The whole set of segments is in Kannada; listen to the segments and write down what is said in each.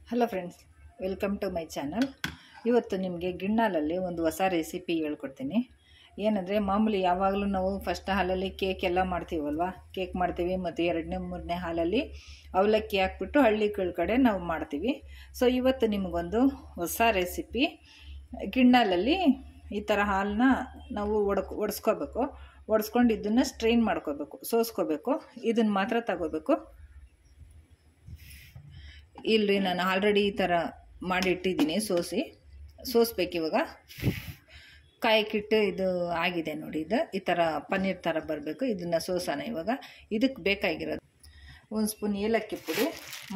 Hello friends, welcome to my channel. ಇವತ್ತು ನಿಮಗೆ ಗಿಣ್ಣಾಲಲ್ಲಿ ಒಂದು ಹೊಸ ರೆಸಿಪಿ ಹೇಳ್ಕೊಡ್ತೀನಿ. ಏನಂದರೆ, ಮಾಮೂಲಿ ಯಾವಾಗಲೂ ನಾವು ಫಸ್ಟ್ ಹಾಲಲ್ಲಿ ಕೇಕ್ ಎಲ್ಲ ಮಾಡ್ತೀವಲ್ವ, ಕೇಕ್ ಮಾಡ್ತೀವಿ ಮತ್ತು ಎರಡನೇ ಮೂರನೇ ಹಾಲಲ್ಲಿ ಅವಲಕ್ಕಿ ಹಾಕ್ಬಿಟ್ಟು ಹಳ್ಳಿಗಳ ಕಡೆ ನಾವು ಮಾಡ್ತೀವಿ. ಸೊ ಇವತ್ತು ನಿಮಗೊಂದು ಹೊಸ ರೆಸಿಪಿ. ಗಿಣ್ಣಾಲಲ್ಲಿ ಈ ಥರ ಹಾಲನ್ನ ನಾವು ಒಡಿಸ್ಕೊಂಡು ಇದನ್ನು ಸ್ಟ್ರೈನ್ ಮಾಡ್ಕೋಬೇಕು, ಸೋಸ್ಕೋಬೇಕು. ಇದನ್ನು ಮಾತ್ರ ತಗೋಬೇಕು. ಇಲ್ಲಿ ನಾನು ಆಲ್ರೆಡಿ ಈ ಥರ ಮಾಡಿಟ್ಟಿದ್ದೀನಿ, ಸೋಸ್ಬೇಕು. ಇವಾಗ ಕಾಯಕ್ಕಿಟ್ಟು ಇದು ಆಗಿದೆ ನೋಡಿ. ಇದು ಈ ಥರ ಪನ್ನೀರ್ ಥರ ಬರಬೇಕು. ಇದನ್ನು ಸೋಸೋಣ ಇವಾಗ. ಇದಕ್ಕೆ ಬೇಕಾಗಿರೋದು 1 ಸ್ಪೂನ್ ಏಲಕ್ಕಿ ಪುಡಿ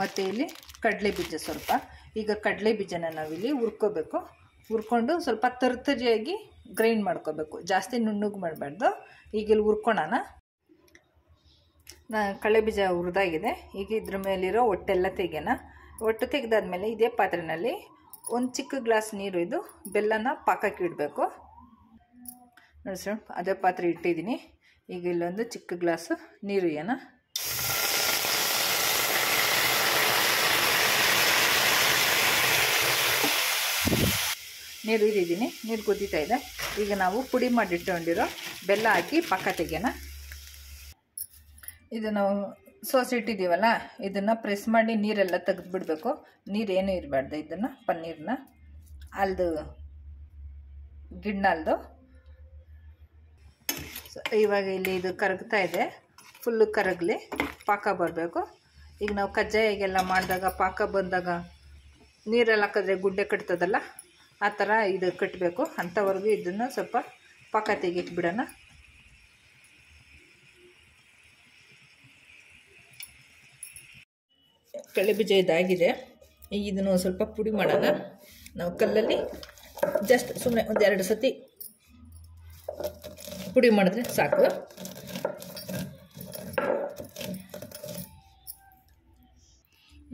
ಮತ್ತು ಇಲ್ಲಿ ಕಡಲೆ ಬೀಜ ಸ್ವಲ್ಪ. ಈಗ ಕಡಲೆ ಬೀಜನ ನಾವಿಲ್ಲಿ ಹುರ್ಕೊಂಡು ಸ್ವಲ್ಪ ತರ್ತರಿಯಾಗಿ ಗ್ರೈಂಡ್ ಮಾಡ್ಕೋಬೇಕು. ಜಾಸ್ತಿ ನುಣ್ಣಗೆ ಮಾಡಬಾರ್ದು. ಈಗ ಇಲ್ಲಿ ಹುರ್ಕೊಳ್ಳೋಣ. ಕಡಲೆ ಬೀಜ ಹುರಿದಾಗಿದೆ. ಈಗ ಇದ್ರ ಮೇಲಿರೋ ಹೊಟ್ಟೆಲ್ಲ ತೆಗೆಯೋಣ. ಹೊಟ್ಟೆ ತೆಗೆದಾದ್ಮೇಲೆ ಇದೇ ಪಾತ್ರೆಯಲ್ಲಿ ಒಂದು ಚಿಕ್ಕ ಗ್ಲಾಸ್ ನೀರು ಇದು ಬೆಲ್ಲನ ಪಾಕಕ್ಕೆ ಇಡಬೇಕು ನೋಡಿ ಸರ್. ಅದೇ ಪಾತ್ರೆ ಇಟ್ಟಿದ್ದೀನಿ. ಈಗ ಇಲ್ಲೊಂದು ಚಿಕ್ಕ ಗ್ಲಾಸು ನೀರು ಏನ ನೀರು ಇರಿದ್ದೀನಿ. ನೀರು ಕುದೀತಾ ಇದೆ. ಈಗ ನಾವು ಪುಡಿ ಮಾಡಿಟ್ಕೊಂಡಿರೋ ಬೆಲ್ಲ ಹಾಕಿ ಪಾಕ ತೆಗೆಯೋಣ. ಇದು ನಾವು ಸೋಸಿಟ್ಟಿದ್ದೀವಲ್ಲ, ಇದನ್ನು ಪ್ರೆಸ್ ಮಾಡಿ ನೀರೆಲ್ಲ ತೆಗೆದುಬಿಡ್ಬೇಕು. ನೀರೇನು ಇರಬಾರ್ದು. ಇದನ್ನು ಪನ್ನೀರನ್ನ ಅಲ್ದು ಗಿಣ್ಣಾಲ್ದು. ಇವಾಗ ಇಲ್ಲಿ ಇದು ಕರಗ್ತಾ ಇದೆ. ಫುಲ್ಲು ಕರಗಲಿ, ಪಾಕ ಬರಬೇಕು. ಈಗ ನಾವು ಕಜ್ಜಾಯಿಗೆಲ್ಲ ಮಾಡಿದಾಗ ಪಾಕ ಬಂದಾಗ ನೀರೆಲ್ಲ ಹಾಕಿದ್ರೆ ಗುಡ್ಡೆ ಕಟ್ತದಲ್ಲ, ಆ ಥರ ಇದು ಕಟ್ಟಬೇಕು. ಅಂಥವರೆಗೂ ಇದನ್ನು ಸ್ವಲ್ಪ ಪಾಕ ತೆಗಿಟ್ಬಿಡೋಣ. ಕಡಲೆ ಬೀಜ ಇದಾಗಿದೆ. ಈಗ ಇದನ್ನು ಸ್ವಲ್ಪ ಪುಡಿ ಮಾಡೋಣ. ನಾವು ಕಲ್ಲಲ್ಲಿ ಜಸ್ಟ್ ಸುಮ್ಮನೆ 1-2 ಸತಿ ಪುಡಿ ಮಾಡಿದ್ರೆ ಸಾಕು.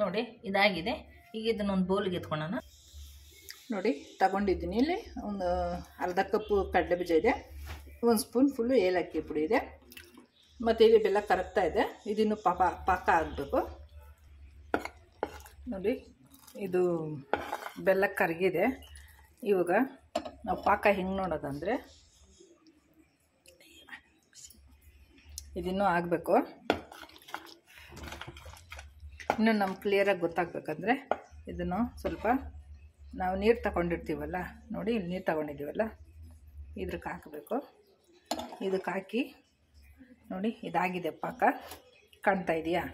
ನೋಡಿ ಇದಾಗಿದೆ. ಈಗ ಇದನ್ನೊಂದು ಬೌಲ್ಗೆ ಎತ್ಕೊಳ್ಳೋಣ. ನೋಡಿ ತಗೊಂಡಿದ್ದೀನಿ. ಇಲ್ಲಿ ಒಂದು ಅರ್ಧ ಕಪ್ಪು ಕಡಲೆ ಬೀಜ ಇದೆ, 1 ಸ್ಪೂನ್ ಫುಲ್ಲು ಏಲಕ್ಕಿ ಪುಡಿ ಇದೆ, ಮತ್ತು ಇಲ್ಲಿ ಬೆಲ್ಲ ಕರಗ್ತಾ ಇದೆ. ಇದನ್ನು ಪಾಕ ಆಗಬೇಕು ನೋಡಿ. ಇದು ಬೆಲ್ಲ ಕರಗಿದೆ. ಇವಾಗ ನಾವು ಪಾಕ ಹೆಂಗೆ ನೋಡೋದಂದರೆ, ಇದಿನ್ನೂ ಆಗಬೇಕು. ಇನ್ನೂ ನಮ್ಗೆ ಕ್ಲಿಯರಾಗಿ ಗೊತ್ತಾಗಬೇಕಂದ್ರೆ ಇದನ್ನು ಸ್ವಲ್ಪ ನಾವು ನೀರು ತಗೊಂಡಿರ್ತೀವಲ್ಲ ನೋಡಿ, ಇಲ್ಲಿ ನೀರು ತಗೊಂಡಿದ್ದೀವಲ್ಲ, ಇದ್ರಕ್ಕೆ ಹಾಕಬೇಕು. ಇದಕ್ಕೆ ಹಾಕಿ ನೋಡಿ, ಇದಾಗಿದೆ ಪಾಕ. ಕಾಣ್ತಾ ಇದೆಯಾ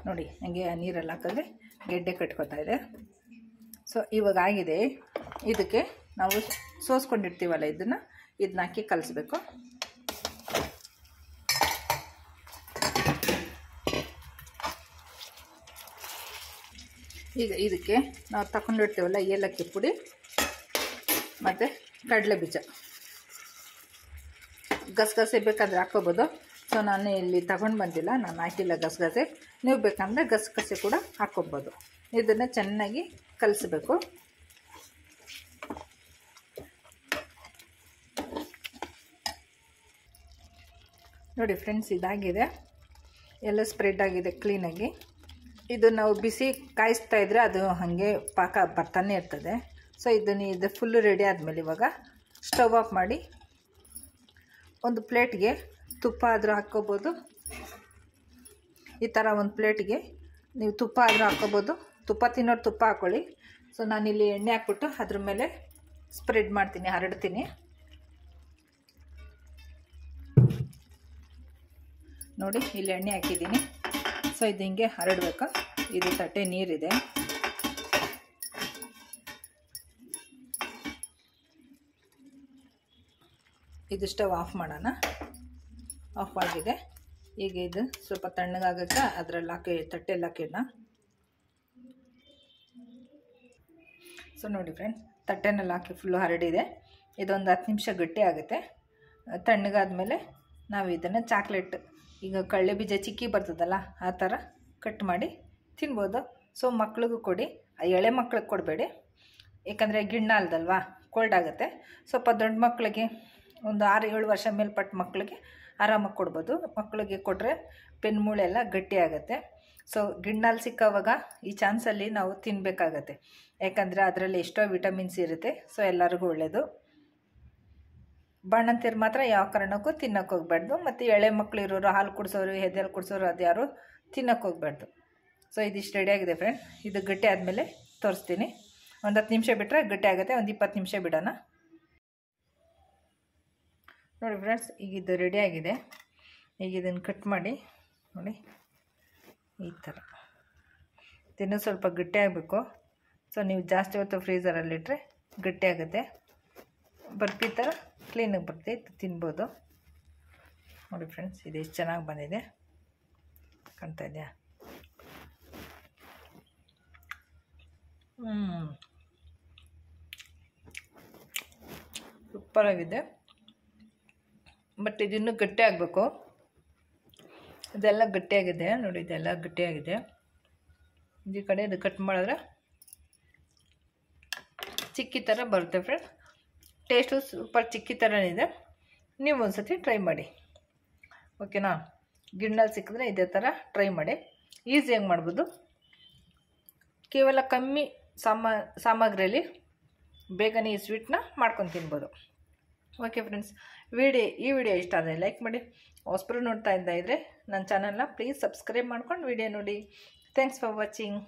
ನೋಡಿ. ಹಂಗೆ ನೀರೆಲ್ಲ ಹಾಕಿದ್ರೆ ಗೆಡ್ಡೆ ಕಟ್ಕೋತಾ ಇದೆ. ಸೊ ಇವಾಗ ಆಗಿದೆ. ಇದಕ್ಕೆ ನಾವು ಸೋಸ್ಕೊಂಡಿರ್ತೀವಲ್ಲ, ಇದನ್ನ ಹಾಕಿ ಕಲಿಸ್ಬೇಕು. ಈಗ ಇದಕ್ಕೆ ನಾವು ತಗೊಂಡಿರ್ತೀವಲ್ಲ ಏಲಕ್ಕಿ ಪುಡಿ ಮತ್ತು ಕಡಲೆ ಬೀಜ, ಗಸಗಸೆ ಬೇಕಾದರೆ ಹಾಕ್ಕೋಬೋದು. ಸೊ ನಾನು ಇಲ್ಲಿ ತಗೊಂಡು ಬಂದಿಲ್ಲ, ನಾನು ಹಾಕಿಲ್ಲ ಗಸಗಸೆ. ನೀವು ಬೇಕಂದರೆ ಗಸಗಸೆ ಕೂಡ ಹಾಕ್ಕೊಬೋದು. ಇದನ್ನು ಚೆನ್ನಾಗಿ ಕಲಿಸ್ಬೇಕು. ನೋಡಿ ಫ್ರೆಂಡ್ಸ್, ಇದಾಗಿದೆ. ಎಲ್ಲ ಸ್ಪ್ರೆಡ್ ಆಗಿದೆ ಕ್ಲೀನಾಗಿ. ಇದು ನಾವು ಬಿಸಿ ಕಾಯಿಸ್ತಾ ಇದ್ದರೆ ಅದು ಹಾಗೆ ಪಾಕ ಬರ್ತಾನೆ ಇರ್ತದೆ. ಸೊ ಇದು ಫುಲ್ಲು ರೆಡಿ ಆದಮೇಲೆ ಇವಾಗ ಸ್ಟವ್ ಆಫ್ ಮಾಡಿ ಒಂದು ಪ್ಲೇಟ್ಗೆ ತುಪ್ಪ ಆದರೂ ಹಾಕ್ಕೋಬೋದು. ಈ ಥರ ಒಂದು ಪ್ಲೇಟ್ಗೆ ನೀವು ತುಪ್ಪ ಆದರೂ ಹಾಕ್ಕೋಬೋದು. ತುಪ್ಪ ತಿನ್ನೋರು ತುಪ್ಪ ಹಾಕ್ಕೊಳ್ಳಿ. ಸೊ ನಾನಿಲ್ಲಿ ಎಣ್ಣೆ ಹಾಕ್ಬಿಟ್ಟು ಅದ್ರ ಮೇಲೆ ಸ್ಪ್ರೆಡ್ ಮಾಡ್ತೀನಿ, ಹರಡ್ತೀನಿ ನೋಡಿ. ಇಲ್ಲಿ ಎಣ್ಣೆ ಹಾಕಿದ್ದೀನಿ. ಸೊ ಇದು ಹಿಂಗೆ ಹರಡಬೇಕು. ಇದು ತಟ್ಟೆ ನೀರಿದೆ. ಇದು ಸ್ಟವ್ ಆಫ್ ಮಾಡೋಣ. ಆಫ್ ಆಗಿದೆ. ಈಗ ಇದು ಸ್ವಲ್ಪ ತಣ್ಣಗಾಗಕ್ಕೆ ಅದರಲ್ಲಿ ಹಾಕಿ ತಟ್ಟೆಯಲ್ಲಿ ಹಾಕಿಡೋಣ. ಸೊ ನೋಡಿ ಫ್ರೆಂಡ್ಸ್, ತಟ್ಟೆನಲ್ಲಿ ಹಾಕಿ ಫುಲ್ಲು ಹರಡಿದೆ. ಇದೊಂದು 10 ನಿಮಿಷ ಗಟ್ಟಿ ಆಗುತ್ತೆ. ತಣ್ಣಗಾದ್ಮೇಲೆ ನಾವು ಇದನ್ನು ಚಾಕ್ಲೇಟ್, ಈಗ ಕಡಲೆ ಬೀಜ ಚಿಕ್ಕಿ ಬರ್ತದಲ್ಲ, ಆ ಥರ ಕಟ್ ಮಾಡಿ ತಿನ್ಬೋದು. ಸೊ ಮಕ್ಳಿಗೂ ಕೊಡಿ. ಎಳೆ ಮಕ್ಳಿಗೆ ಕೊಡಬೇಡಿ, ಏಕೆಂದರೆ ಗಿಣ್ಣಾಲ್ದಲ್ವಾ, ಕೋಲ್ಡ್ ಆಗುತ್ತೆ. ಸ್ವಲ್ಪ ದೊಡ್ಡ ಮಕ್ಕಳಿಗೆ, ಒಂದು 6-7 ವರ್ಷ ಮೇಲ್ಪಟ್ಟ ಮಕ್ಕಳಿಗೆ ಆರಾಮಾಗಿ ಕೊಡ್ಬೋದು. ಮಕ್ಕಳಿಗೆ ಕೊಟ್ಟರೆ ಬೆನ್ಮೂಳೆ ಎಲ್ಲ ಗಟ್ಟಿ ಆಗುತ್ತೆ. ಸೊ ಗಿಣ್ಣಲ್ಲಿ ಸಿಕ್ಕೋವಾಗ ಈ ಚಾನ್ಸಲ್ಲಿ ನಾವು ತಿನ್ನಬೇಕಾಗತ್ತೆ, ಯಾಕಂದರೆ ಅದರಲ್ಲಿ ಎಷ್ಟೋ ವಿಟಮಿನ್ಸ್ ಇರುತ್ತೆ. ಸೊ ಎಲ್ಲರಿಗೂ ಒಳ್ಳೆಯದು. ಬಾಣಂತಿರು ಮಾತ್ರ ಯಾವ ಕಾರಣಕ್ಕೂ ತಿನ್ನೋಕೆ ಹೋಗ್ಬಾರ್ದು. ಮತ್ತು ಎಳೆ ಮಕ್ಕಳು ಇರೋರು, ಹಾಲು ಕುಡಿಸೋರು, ಎದೆಯಲ್ಲಿ ಕುಡಿಸೋರು ಅದು ಯಾರು ತಿನ್ನೋಕೆ ಹೋಗ್ಬಾರ್ದು. ಸೊ ಇದಿಷ್ಟು ರೆಡಿಯಾಗಿದೆ ಫ್ರೆಂಡ್. ಇದು ಗಟ್ಟಿ ಆದಮೇಲೆ ತೋರಿಸ್ತೀನಿ. ಒಂದು 10 ನಿಮಿಷ ಬಿಟ್ಟರೆ ಗಟ್ಟಿ ಆಗುತ್ತೆ. ಒಂದು 20 ನಿಮಿಷ ಬಿಡೋಣ. ನೋಡಿ ಫ್ರೆಂಡ್ಸ್, ಈಗ ಇದು ರೆಡಿಯಾಗಿದೆ. ಈಗ ಇದನ್ನು ಕಟ್ ಮಾಡಿ ನೋಡಿ ಈ ಥರ. ತಿನ್ನೋ ಸ್ವಲ್ಪ ಗಟ್ಟಿ ಆಗಬೇಕು. ಸೊ ನೀವು ಜಾಸ್ತಿ ಹೊತ್ತು ಫ್ರೀಝರಲ್ಲಿಟ್ಟರೆ ಗಟ್ಟಿ ಆಗುತ್ತೆ. ಬರ್ಫಿ ಥರ ಕ್ಲೀನಾಗಿ ಬರ್ತೈತೆ, ತಿನ್ಬೋದು. ನೋಡಿ ಫ್ರೆಂಡ್ಸ್, ಇದು ಎಷ್ಟು ಚೆನ್ನಾಗಿ ಬಂದಿದೆ ಕಾಣ್ತಾ ಇದೆಯಾ? ಸೂಪರಾಗಿದೆ. ಬಟ್ ಇದಿನ್ನೂ ಗಟ್ಟಿ ಆಗಬೇಕು. ಇದೆಲ್ಲ ಗಟ್ಟಿಯಾಗಿದೆ ನೋಡಿ, ಇದೆಲ್ಲ ಗಟ್ಟಿಯಾಗಿದೆ. ಈ ಕಡೆ ಇದು ಕಟ್ ಮಾಡಿದ್ರೆ ಚಿಕ್ಕಿ ಥರ ಬರುತ್ತೆ ಫ್ರೆಂಡ್. ಟೇಸ್ಟು ಸೂಪರ್ ಚಿಕ್ಕಿ ಥರನೇ ಇದೆ. ನೀವು ಒಂದು ಸತಿ ಟ್ರೈ ಮಾಡಿ, ಓಕೆನಾ? ಗಿಣ್ಣಲ್ಲಿ ಸಿಕ್ಕಿದ್ರೆ ಇದೇ ಥರ ಟ್ರೈ ಮಾಡಿ. ಈಸಿಯಾಗಿ ಮಾಡ್ಬೋದು. ಕೇವಲ ಕಮ್ಮಿ ಸಾಮಗ್ರಿಯಲ್ಲಿ ಬೇಗನೆ ಈ ಸ್ವೀಟ್ನ ಮಾಡ್ಕೊಂಡು ತಿನ್ಬೋದು. ಓಕೆ ಫ್ರೆಂಡ್ಸ್, ಈ ವಿಡಿಯೋ ಇಷ್ಟ ಆದರೆ ಲೈಕ್ ಮಾಡಿ. ಹೊಸಬರು ನೋಡ್ತಾ ಇದ್ದರೆ ನನ್ನ ಚಾನಲ್ನ ಪ್ಲೀಸ್ ಸಬ್ಸ್ಕ್ರೈಬ್ ಮಾಡ್ಕೊಂಡು ವಿಡಿಯೋ ನೋಡಿ. Thanks for watching.